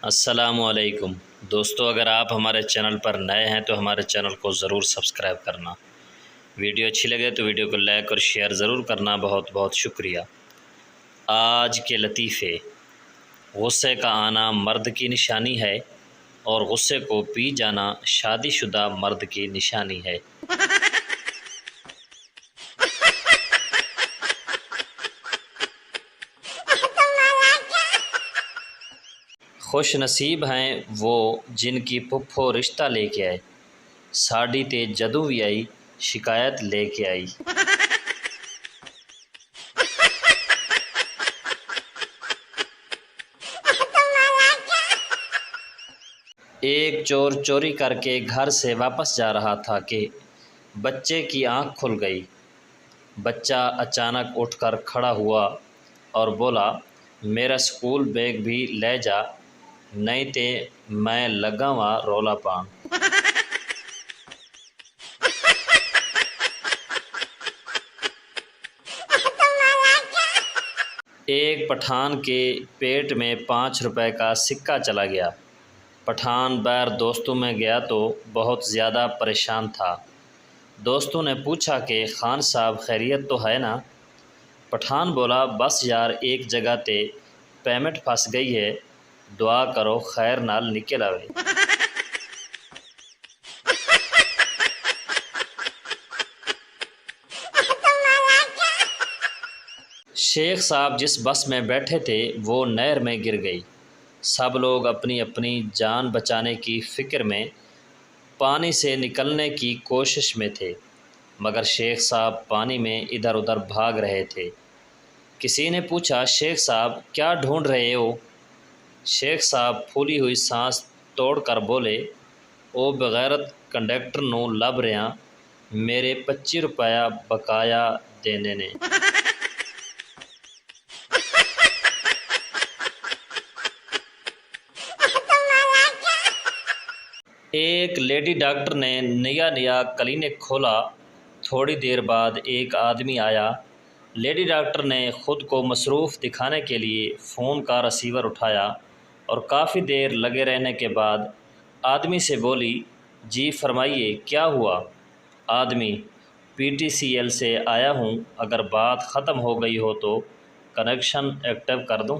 السلام علیکم دوستو، اگر آپ ہمارے چینل پر نئے ہیں تو ہمارے چینل کو ضرور سبسکرائب کرنا۔ ویڈیو اچھی لگے تو ویڈیو کو لائک اور شیئر ضرور کرنا۔ بہت بہت شکریہ۔ آج کے لطیفے: غصے کا آنا مرد کی نشانی ہے اور غصے کو پی جانا شادی شدہ مرد کی نشانی ہے۔ خوش نصیب ہیں وہ جن کی پھپھو رشتہ لے کے آئے، ساڑی تے جدوں بھی آئی شکایت لے کے آئی۔ ایک چور چوری کر کے گھر سے واپس جا رہا تھا کہ بچے کی آنکھ کھل گئی۔ بچہ اچانک اٹھ کر کھڑا ہوا اور بولا، میرا سکول بیگ بھی لے جا، نہیں تے میں لگا وا رولا پان۔ ایک پٹھان کے پیٹ میں 5 روپے کا سکہ چلا گیا۔ پٹھان باہر دوستوں میں گیا تو بہت زیادہ پریشان تھا۔ دوستوں نے پوچھا کہ خان صاحب خیریت تو ہے نا؟ پٹھان بولا، بس یار ایک جگہ تے پیمنٹ پھنس گئی ہے، دعا کرو خیر نال نکل آوے۔ شیخ صاحب جس بس میں بیٹھے تھے وہ نہر میں گر گئی۔ سب لوگ اپنی اپنی جان بچانے کی فکر میں پانی سے نکلنے کی کوشش میں تھے، مگر شیخ صاحب پانی میں ادھر ادھر بھاگ رہے تھے۔ کسی نے پوچھا، شیخ صاحب کیا ڈھونڈ رہے ہو؟ شیخ صاحب پھولی ہوئی سانس توڑ کر بولے، او بغیرت کنڈکٹر نوں لب رہا، میرے 25 روپیہ بقایا دینے نے۔ ایک لیڈی ڈاکٹر نے نیا کلینک کھولا۔ تھوڑی دیر بعد ایک آدمی آیا۔ لیڈی ڈاکٹر نے خود کو مصروف دکھانے کے لیے فون کا رسیور اٹھایا اور کافی دیر لگے رہنے کے بعد آدمی سے بولی، جی فرمائیے کیا ہوا؟ آدمی، PTCL سے آیا ہوں، اگر بات ختم ہو گئی ہو تو کنیکشن ایکٹیو کر دوں۔